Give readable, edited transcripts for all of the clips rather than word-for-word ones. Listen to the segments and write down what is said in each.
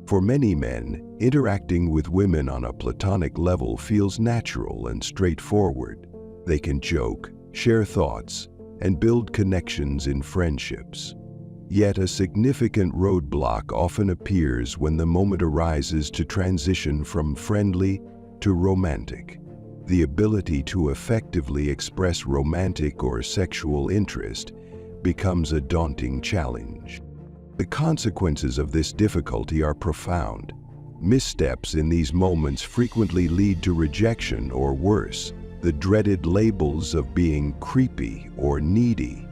For many men, interacting with women on a platonic level feels natural and straightforward. They can joke, share thoughts, and build connections in friendships. Yet a significant roadblock often appears when the moment arises to transition from friendly to romantic. The ability to effectively express romantic or sexual interest becomes a daunting challenge. The consequences of this difficulty are profound. Missteps in these moments frequently lead to rejection or worse, the dreaded labels of being creepy or needy.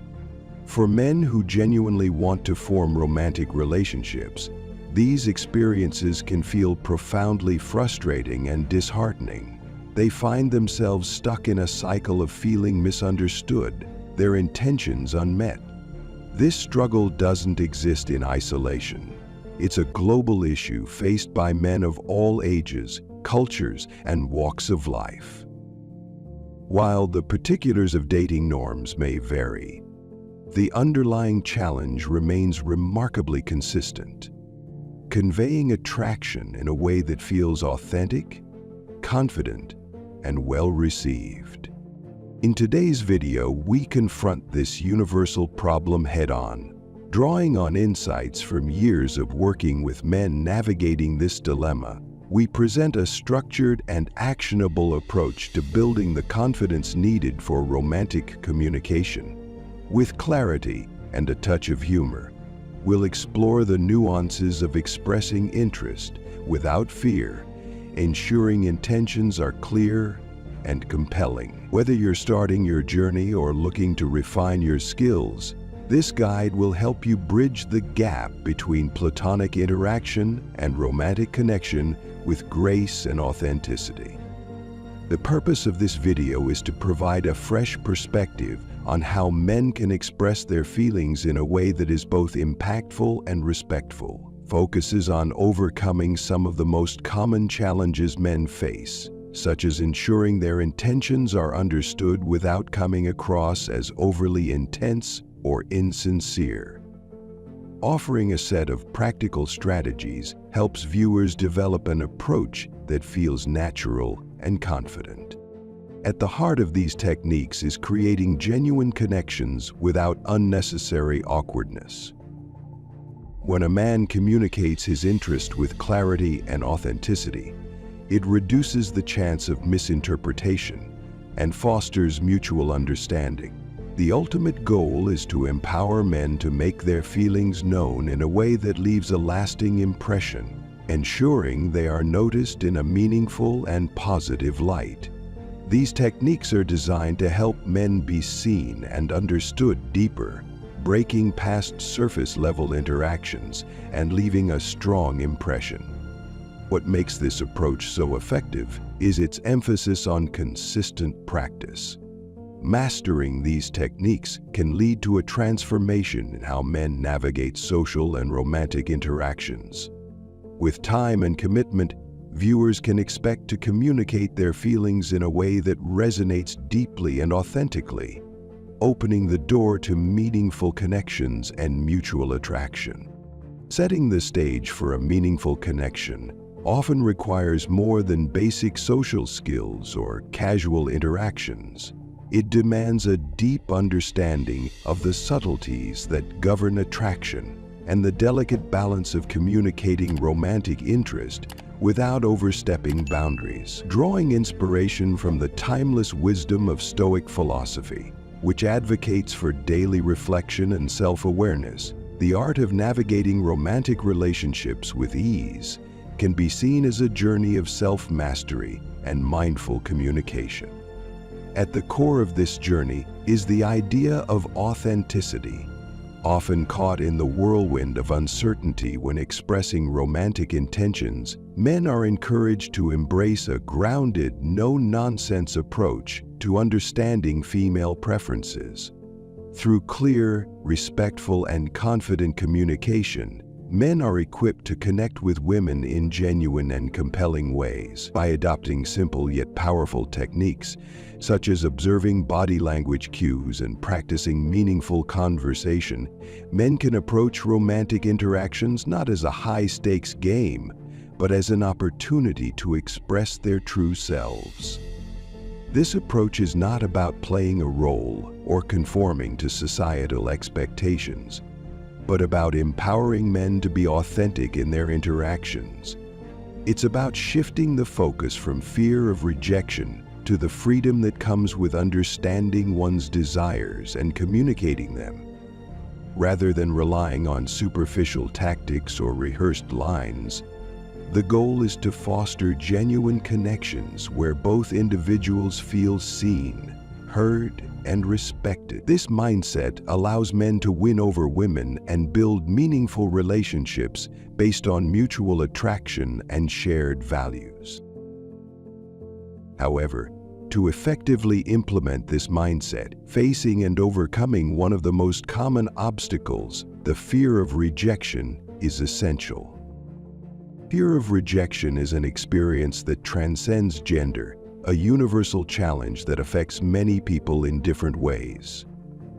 For men who genuinely want to form romantic relationships, these experiences can feel profoundly frustrating and disheartening. They find themselves stuck in a cycle of feeling misunderstood, their intentions unmet. This struggle doesn't exist in isolation. It's a global issue faced by men of all ages, cultures, and walks of life. While the particulars of dating norms may vary, the underlying challenge remains remarkably consistent. Conveying attraction in a way that feels authentic, confident, and well-received. In today's video, we confront this universal problem head-on, drawing on insights from years of working with men navigating this dilemma. We present a structured and actionable approach to building the confidence needed for romantic communication. With clarity and a touch of humor, we'll explore the nuances of expressing interest without fear, ensuring intentions are clear and compelling. Whether you're starting your journey or looking to refine your skills, this guide will help you bridge the gap between platonic interaction and romantic connection with grace and authenticity. The purpose of this video is to provide a fresh perspective on how men can express their feelings in a way that is both impactful and respectful, focuses on overcoming some of the most common challenges men face, such as ensuring their intentions are understood without coming across as overly intense or insincere. Offering a set of practical strategies helps viewers develop an approach that feels natural and confident. At the heart of these techniques is creating genuine connections without unnecessary awkwardness. When a man communicates his interest with clarity and authenticity, it reduces the chance of misinterpretation and fosters mutual understanding. The ultimate goal is to empower men to make their feelings known in a way that leaves a lasting impression, ensuring they are noticed in a meaningful and positive light. These techniques are designed to help men be seen and understood deeper, breaking past surface-level interactions and leaving a strong impression. What makes this approach so effective is its emphasis on consistent practice. Mastering these techniques can lead to a transformation in how men navigate social and romantic interactions. With time and commitment, viewers can expect to communicate their feelings in a way that resonates deeply and authentically, opening the door to meaningful connections and mutual attraction. Setting the stage for a meaningful connection often requires more than basic social skills or casual interactions. It demands a deep understanding of the subtleties that govern attraction and the delicate balance of communicating romantic interest without overstepping boundaries. Drawing inspiration from the timeless wisdom of Stoic philosophy, which advocates for daily reflection and self-awareness, the art of navigating romantic relationships with ease can be seen as a journey of self-mastery and mindful communication. At the core of this journey is the idea of authenticity. Often caught in the whirlwind of uncertainty when expressing romantic intentions, men are encouraged to embrace a grounded, no-nonsense approach to understanding female preferences. Through clear, respectful, and confident communication, Men are equipped to connect with women in genuine and compelling ways. By adopting simple yet powerful techniques, such as observing body language cues and practicing meaningful conversation, men can approach romantic interactions not as a high-stakes game, but as an opportunity to express their true selves. This approach is not about playing a role or conforming to societal expectations, but about empowering men to be authentic in their interactions. It's about shifting the focus from fear of rejection to the freedom that comes with understanding one's desires and communicating them. Rather than relying on superficial tactics or rehearsed lines, the goal is to foster genuine connections where both individuals feel seen, heard, and respected. This mindset allows men to win over women and build meaningful relationships based on mutual attraction and shared values. However, to effectively implement this mindset, facing and overcoming one of the most common obstacles, the fear of rejection, is essential. Fear of rejection is an experience that transcends gender, a universal challenge that affects many people in different ways.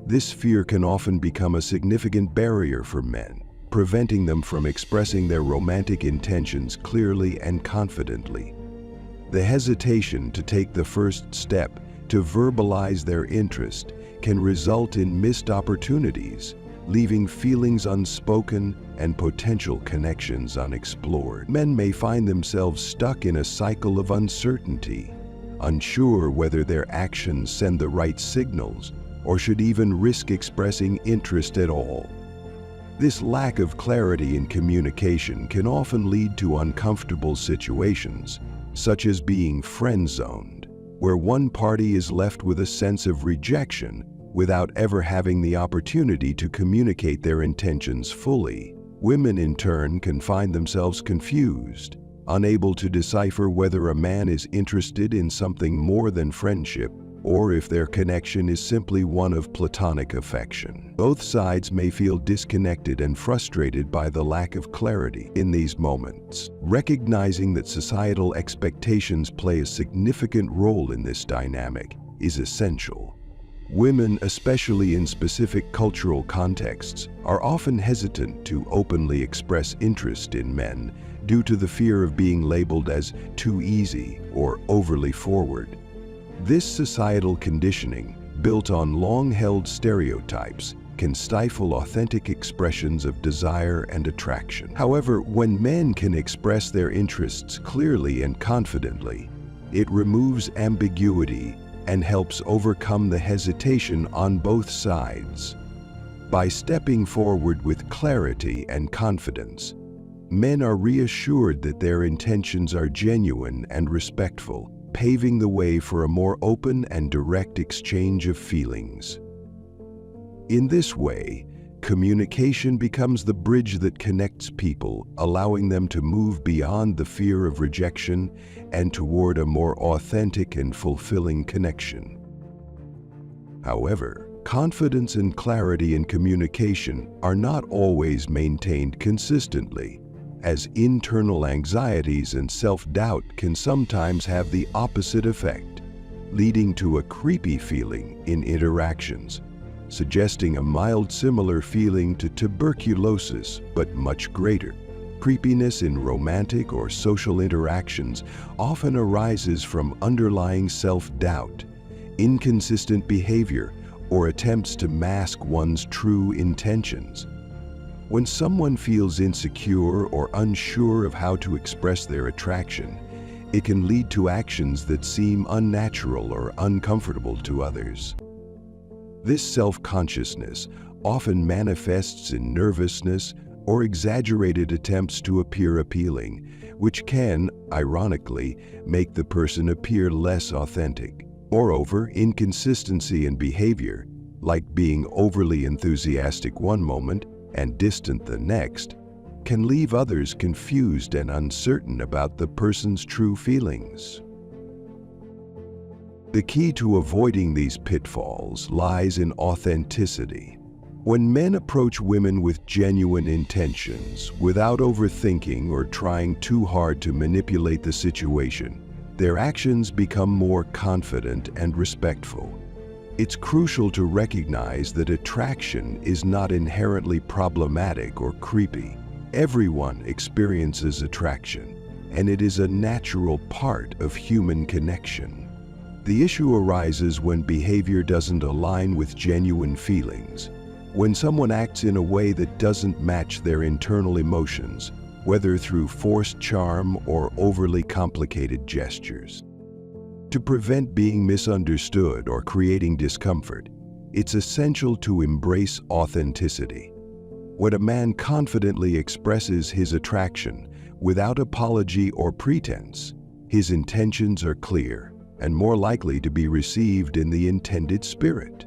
This fear can often become a significant barrier for men, preventing them from expressing their romantic intentions clearly and confidently. The hesitation to take the first step to verbalize their interest can result in missed opportunities, leaving feelings unspoken and potential connections unexplored. Men may find themselves stuck in a cycle of uncertainty, unsure whether their actions send the right signals or should even risk expressing interest at all. This lack of clarity in communication can often lead to uncomfortable situations, such as being friend-zoned, where one party is left with a sense of rejection without ever having the opportunity to communicate their intentions fully. Women, in turn, can find themselves confused, unable to decipher whether a man is interested in something more than friendship or if their connection is simply one of platonic affection. Both sides may feel disconnected and frustrated by the lack of clarity in these moments. Recognizing that societal expectations play a significant role in this dynamic is essential. Women, especially in specific cultural contexts, are often hesitant to openly express interest in men due to the fear of being labeled as too easy or overly forward. This societal conditioning, built on long-held stereotypes, can stifle authentic expressions of desire and attraction. However, when men can express their interests clearly and confidently, it removes ambiguity and helps overcome the hesitation on both sides. By stepping forward with clarity and confidence, men are reassured that their intentions are genuine and respectful, paving the way for a more open and direct exchange of feelings. In this way, communication becomes the bridge that connects people, allowing them to move beyond the fear of rejection and toward a more authentic and fulfilling connection. However, confidence and clarity in communication are not always maintained consistently, as internal anxieties and self-doubt can sometimes have the opposite effect, leading to a creepy feeling in interactions, suggesting a mild similar feeling to tuberculosis, but much greater. Creepiness in romantic or social interactions often arises from underlying self-doubt, inconsistent behavior, or attempts to mask one's true intentions. When someone feels insecure or unsure of how to express their attraction, it can lead to actions that seem unnatural or uncomfortable to others. This self-consciousness often manifests in nervousness or exaggerated attempts to appear appealing, which can, ironically, make the person appear less authentic. Moreover, inconsistency in behavior, like being overly enthusiastic one moment and distant the next, can leave others confused and uncertain about the person's true feelings. The key to avoiding these pitfalls lies in authenticity. When men approach women with genuine intentions, without overthinking or trying too hard to manipulate the situation, their actions become more confident and respectful. It's crucial to recognize that attraction is not inherently problematic or creepy. Everyone experiences attraction, and it is a natural part of human connection. The issue arises when behavior doesn't align with genuine feelings. When someone acts in a way that doesn't match their internal emotions, whether through forced charm or overly complicated gestures. To prevent being misunderstood or creating discomfort, it's essential to embrace authenticity. When a man confidently expresses his attraction without apology or pretense, his intentions are clear and more likely to be received in the intended spirit.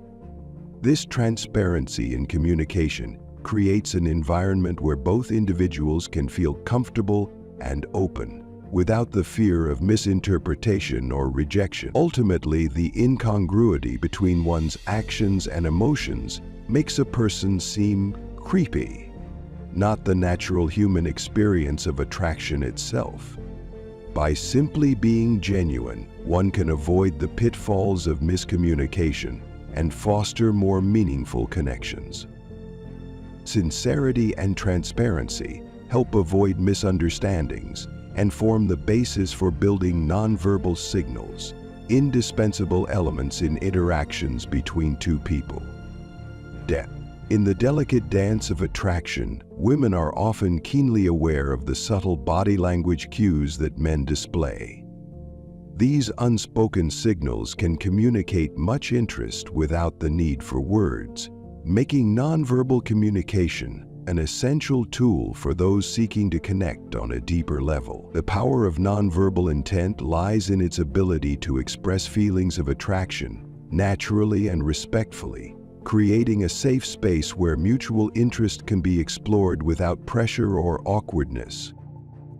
This transparency in communication creates an environment where both individuals can feel comfortable and open, without the fear of misinterpretation or rejection. Ultimately, the incongruity between one's actions and emotions makes a person seem creepy, not the natural human experience of attraction itself. By simply being genuine, one can avoid the pitfalls of miscommunication and foster more meaningful connections. Sincerity and transparency help avoid misunderstandings and form the basis for building nonverbal signals, indispensable elements in interactions between two people. Depth. In the delicate dance of attraction, women are often keenly aware of the subtle body language cues that men display. These unspoken signals can communicate much interest without the need for words, making nonverbal communication an essential tool for those seeking to connect on a deeper level. The power of nonverbal intent lies in its ability to express feelings of attraction naturally and respectfully, creating a safe space where mutual interest can be explored without pressure or awkwardness.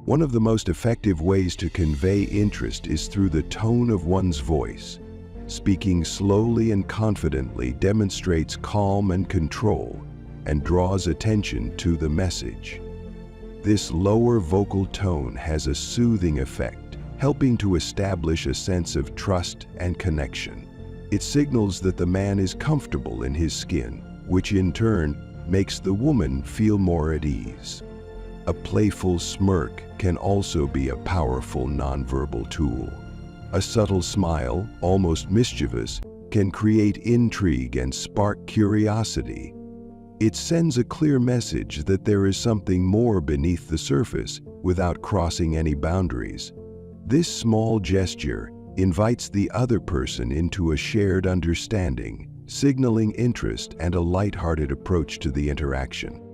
One of the most effective ways to convey interest is through the tone of one's voice. Speaking slowly and confidently demonstrates calm and control and draws attention to the message. This lower vocal tone has a soothing effect, helping to establish a sense of trust and connection. It signals that the man is comfortable in his skin, which in turn makes the woman feel more at ease. A playful smirk can also be a powerful nonverbal tool. A subtle smile, almost mischievous, can create intrigue and spark curiosity. It sends a clear message that there is something more beneath the surface without crossing any boundaries. This small gesture invites the other person into a shared understanding, signaling interest and a lighthearted approach to the interaction.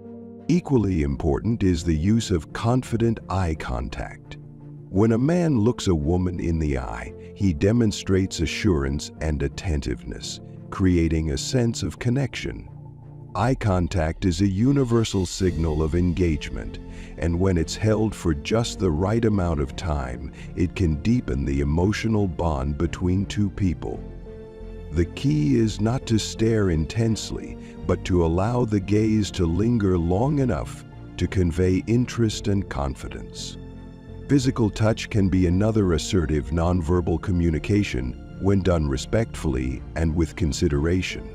Equally important is the use of confident eye contact. When a man looks a woman in the eye, he demonstrates assurance and attentiveness, creating a sense of connection. Eye contact is a universal signal of engagement, and when it's held for just the right amount of time, it can deepen the emotional bond between two people. The key is not to stare intensely, but to allow the gaze to linger long enough to convey interest and confidence. Physical touch can be another assertive nonverbal communication when done respectfully and with consideration.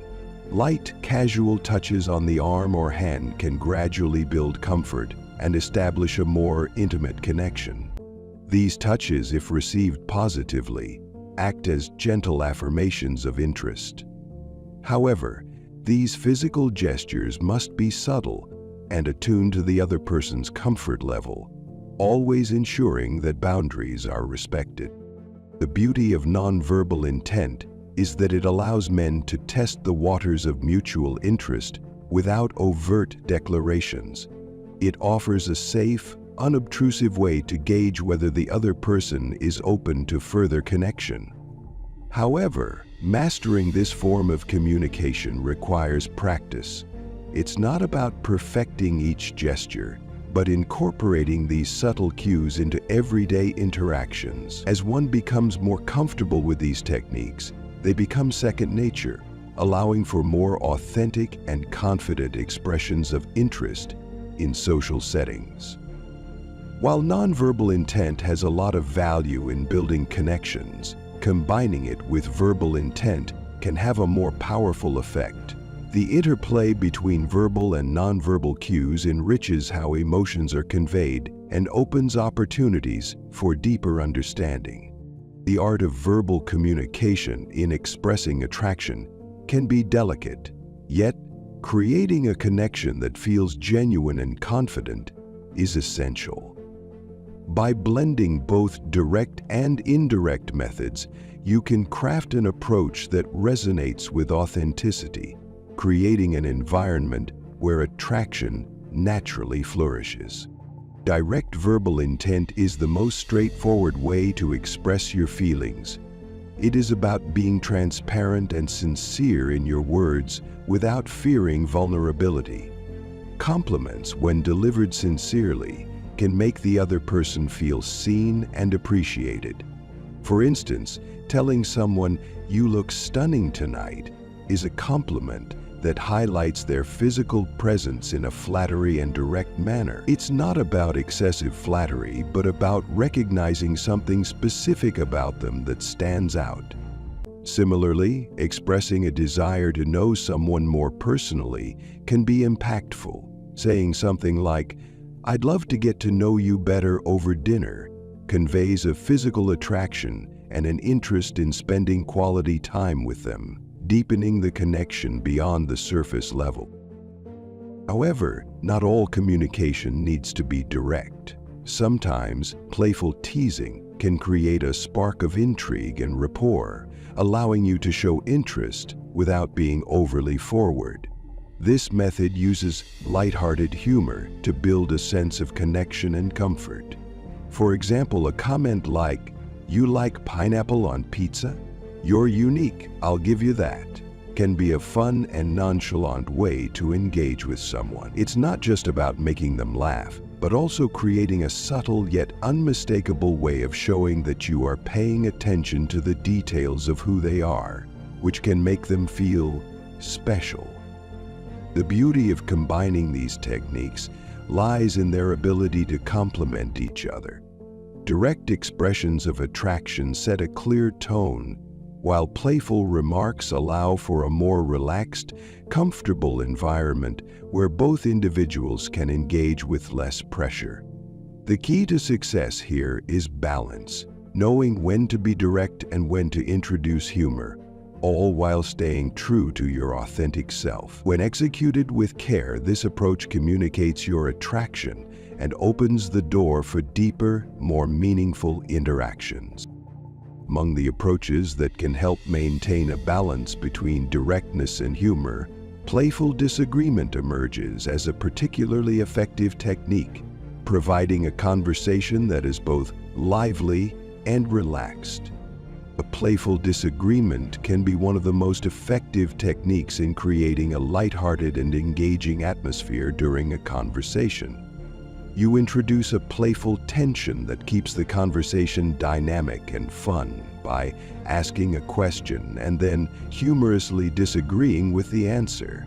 Light, casual touches on the arm or hand can gradually build comfort and establish a more intimate connection. These touches, if received positively, act as gentle affirmations of interest. However, these physical gestures must be subtle and attuned to the other person's comfort level, always ensuring that boundaries are respected. The beauty of nonverbal intent is that it allows men to test the waters of mutual interest without overt declarations. It offers a safe, unobtrusive way to gauge whether the other person is open to further connection. However, mastering this form of communication requires practice. It's not about perfecting each gesture, but incorporating these subtle cues into everyday interactions. As one becomes more comfortable with these techniques, they become second nature, allowing for more authentic and confident expressions of interest in social settings. While nonverbal intent has a lot of value in building connections, combining it with verbal intent can have a more powerful effect. The interplay between verbal and nonverbal cues enriches how emotions are conveyed and opens opportunities for deeper understanding. The art of verbal communication in expressing attraction can be delicate, yet creating a connection that feels genuine and confident is essential. By blending both direct and indirect methods, you can craft an approach that resonates with authenticity, creating an environment where attraction naturally flourishes. Direct verbal intent is the most straightforward way to express your feelings. It is about being transparent and sincere in your words without fearing vulnerability. Compliments, when delivered sincerely, can make the other person feel seen and appreciated. For instance, telling someone, "You look stunning tonight," is a compliment that highlights their physical presence in a flattery and direct manner. It's not about excessive flattery, but about recognizing something specific about them that stands out. Similarly, expressing a desire to know someone more personally can be impactful. Saying something like, "I'd love to get to know you better over dinner," conveys a physical attraction and an interest in spending quality time with them, deepening the connection beyond the surface level. However, not all communication needs to be direct. Sometimes, playful teasing can create a spark of intrigue and rapport, allowing you to show interest without being overly forward. This method uses lighthearted humor to build a sense of connection and comfort. For example, a comment like, "You like pineapple on pizza? You're unique, I'll give you that," can be a fun and nonchalant way to engage with someone. It's not just about making them laugh, but also creating a subtle yet unmistakable way of showing that you are paying attention to the details of who they are, which can make them feel special. The beauty of combining these techniques lies in their ability to complement each other. Direct expressions of attraction set a clear tone, while playful remarks allow for a more relaxed, comfortable environment where both individuals can engage with less pressure. The key to success here is balance, knowing when to be direct and when to introduce humor, all while staying true to your authentic self. When executed with care, this approach communicates your attraction and opens the door for deeper, more meaningful interactions. Among the approaches that can help maintain a balance between directness and humor, playful disagreement emerges as a particularly effective technique, providing a conversation that is both lively and relaxed. A playful disagreement can be one of the most effective techniques in creating a lighthearted and engaging atmosphere during a conversation. You introduce a playful tension that keeps the conversation dynamic and fun by asking a question and then humorously disagreeing with the answer.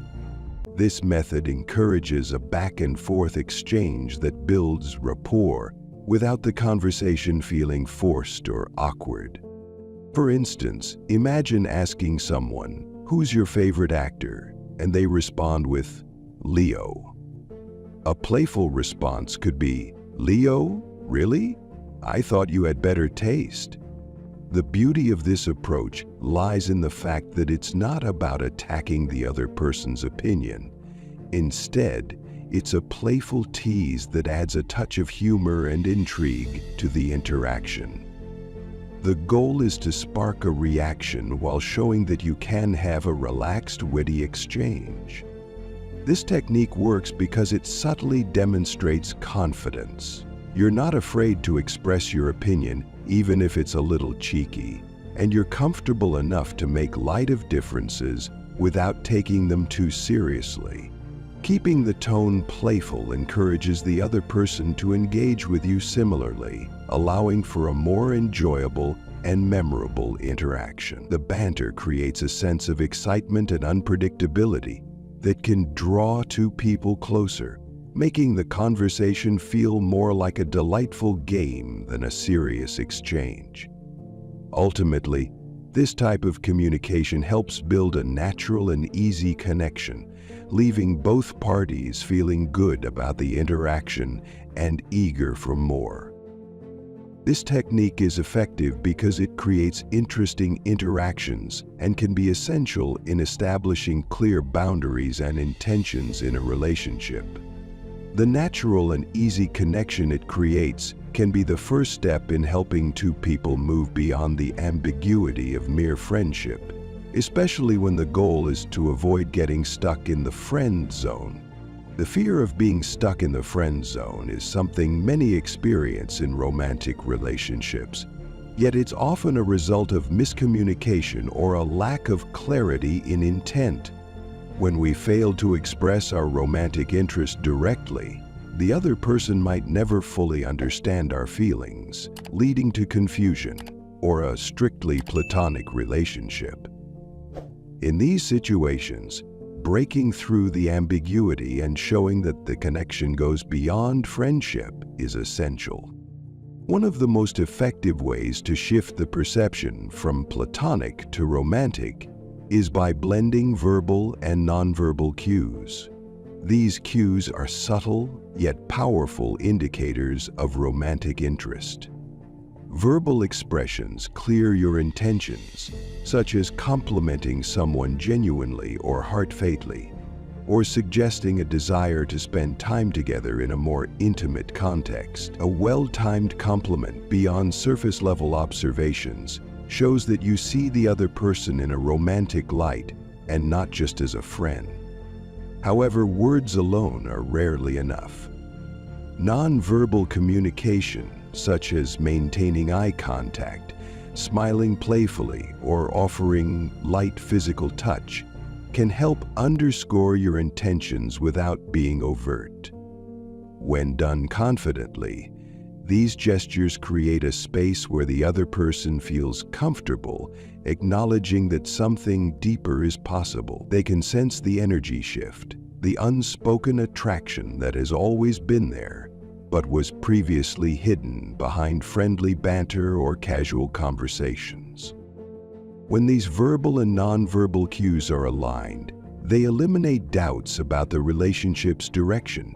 This method encourages a back-and-forth exchange that builds rapport without the conversation feeling forced or awkward. For instance, imagine asking someone, "Who's your favorite actor?" and they respond with, "Leo." A playful response could be, "Leo? Really? I thought you had better taste." The beauty of this approach lies in the fact that it's not about attacking the other person's opinion. Instead, it's a playful tease that adds a touch of humor and intrigue to the interaction. The goal is to spark a reaction while showing that you can have a relaxed, witty exchange. This technique works because it subtly demonstrates confidence. You're not afraid to express your opinion, even if it's a little cheeky, and you're comfortable enough to make light of differences without taking them too seriously. Keeping the tone playful encourages the other person to engage with you similarly, allowing for a more enjoyable and memorable interaction. The banter creates a sense of excitement and unpredictability that can draw two people closer, making the conversation feel more like a delightful game than a serious exchange. Ultimately, this type of communication helps build a natural and easy connection, leaving both parties feeling good about the interaction and eager for more. This technique is effective because it creates interesting interactions and can be essential in establishing clear boundaries and intentions in a relationship. The natural and easy connection it creates can be the first step in helping two people move beyond the ambiguity of mere friendship, especially when the goal is to avoid getting stuck in the friend zone. The fear of being stuck in the friend zone is something many experience in romantic relationships, yet it's often a result of miscommunication or a lack of clarity in intent. When we fail to express our romantic interest directly, the other person might never fully understand our feelings, leading to confusion or a strictly platonic relationship. In these situations, breaking through the ambiguity and showing that the connection goes beyond friendship is essential. One of the most effective ways to shift the perception from platonic to romantic is by blending verbal and nonverbal cues. These cues are subtle yet powerful indicators of romantic interest. Verbal expressions clear your intentions, such as complimenting someone genuinely or heartfully, or suggesting a desire to spend time together in a more intimate context. A well-timed compliment beyond surface-level observations shows that you see the other person in a romantic light and not just as a friend. However, words alone are rarely enough. Non-verbal communication, such as maintaining eye contact, smiling playfully, or offering light physical touch, can help underscore your intentions without being overt. When done confidently, these gestures create a space where the other person feels comfortable, acknowledging that something deeper is possible. They can sense the energy shift, the unspoken attraction that has always been there, but was previously hidden behind friendly banter or casual conversations. When these verbal and nonverbal cues are aligned, they eliminate doubts about the relationship's direction.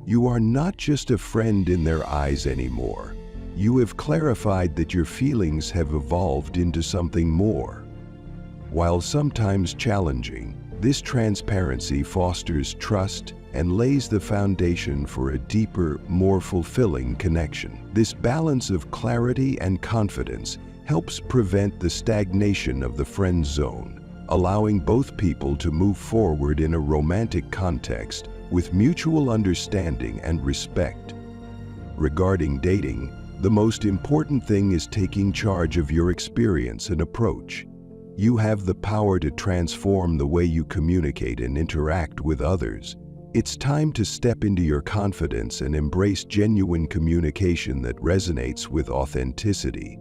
You are not just a friend in their eyes anymore. You have clarified that your feelings have evolved into something more. While sometimes challenging, this transparency fosters trust and lays the foundation for a deeper, more fulfilling connection. This balance of clarity and confidence helps prevent the stagnation of the friend zone, allowing both people to move forward in a romantic context with mutual understanding and respect. Regarding dating, the most important thing is taking charge of your experience and approach. You have the power to transform the way you communicate and interact with others. It's time to step into your confidence and embrace genuine communication that resonates with authenticity.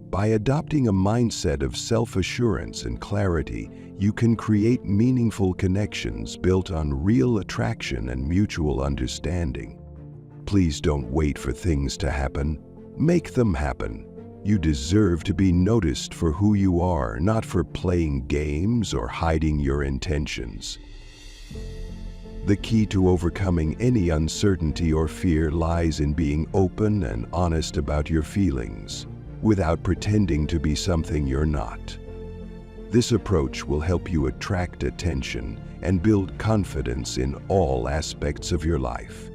By adopting a mindset of self-assurance and clarity, you can create meaningful connections built on real attraction and mutual understanding. Please don't wait for things to happen. Make them happen. You deserve to be noticed for who you are, not for playing games or hiding your intentions. The key to overcoming any uncertainty or fear lies in being open and honest about your feelings, without pretending to be something you're not. This approach will help you attract attention and build confidence in all aspects of your life.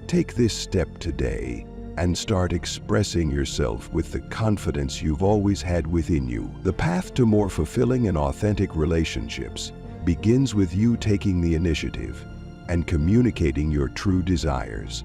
Take this step today and start expressing yourself with the confidence you've always had within you. The path to more fulfilling and authentic relationships begins with you taking the initiative and communicating your true desires.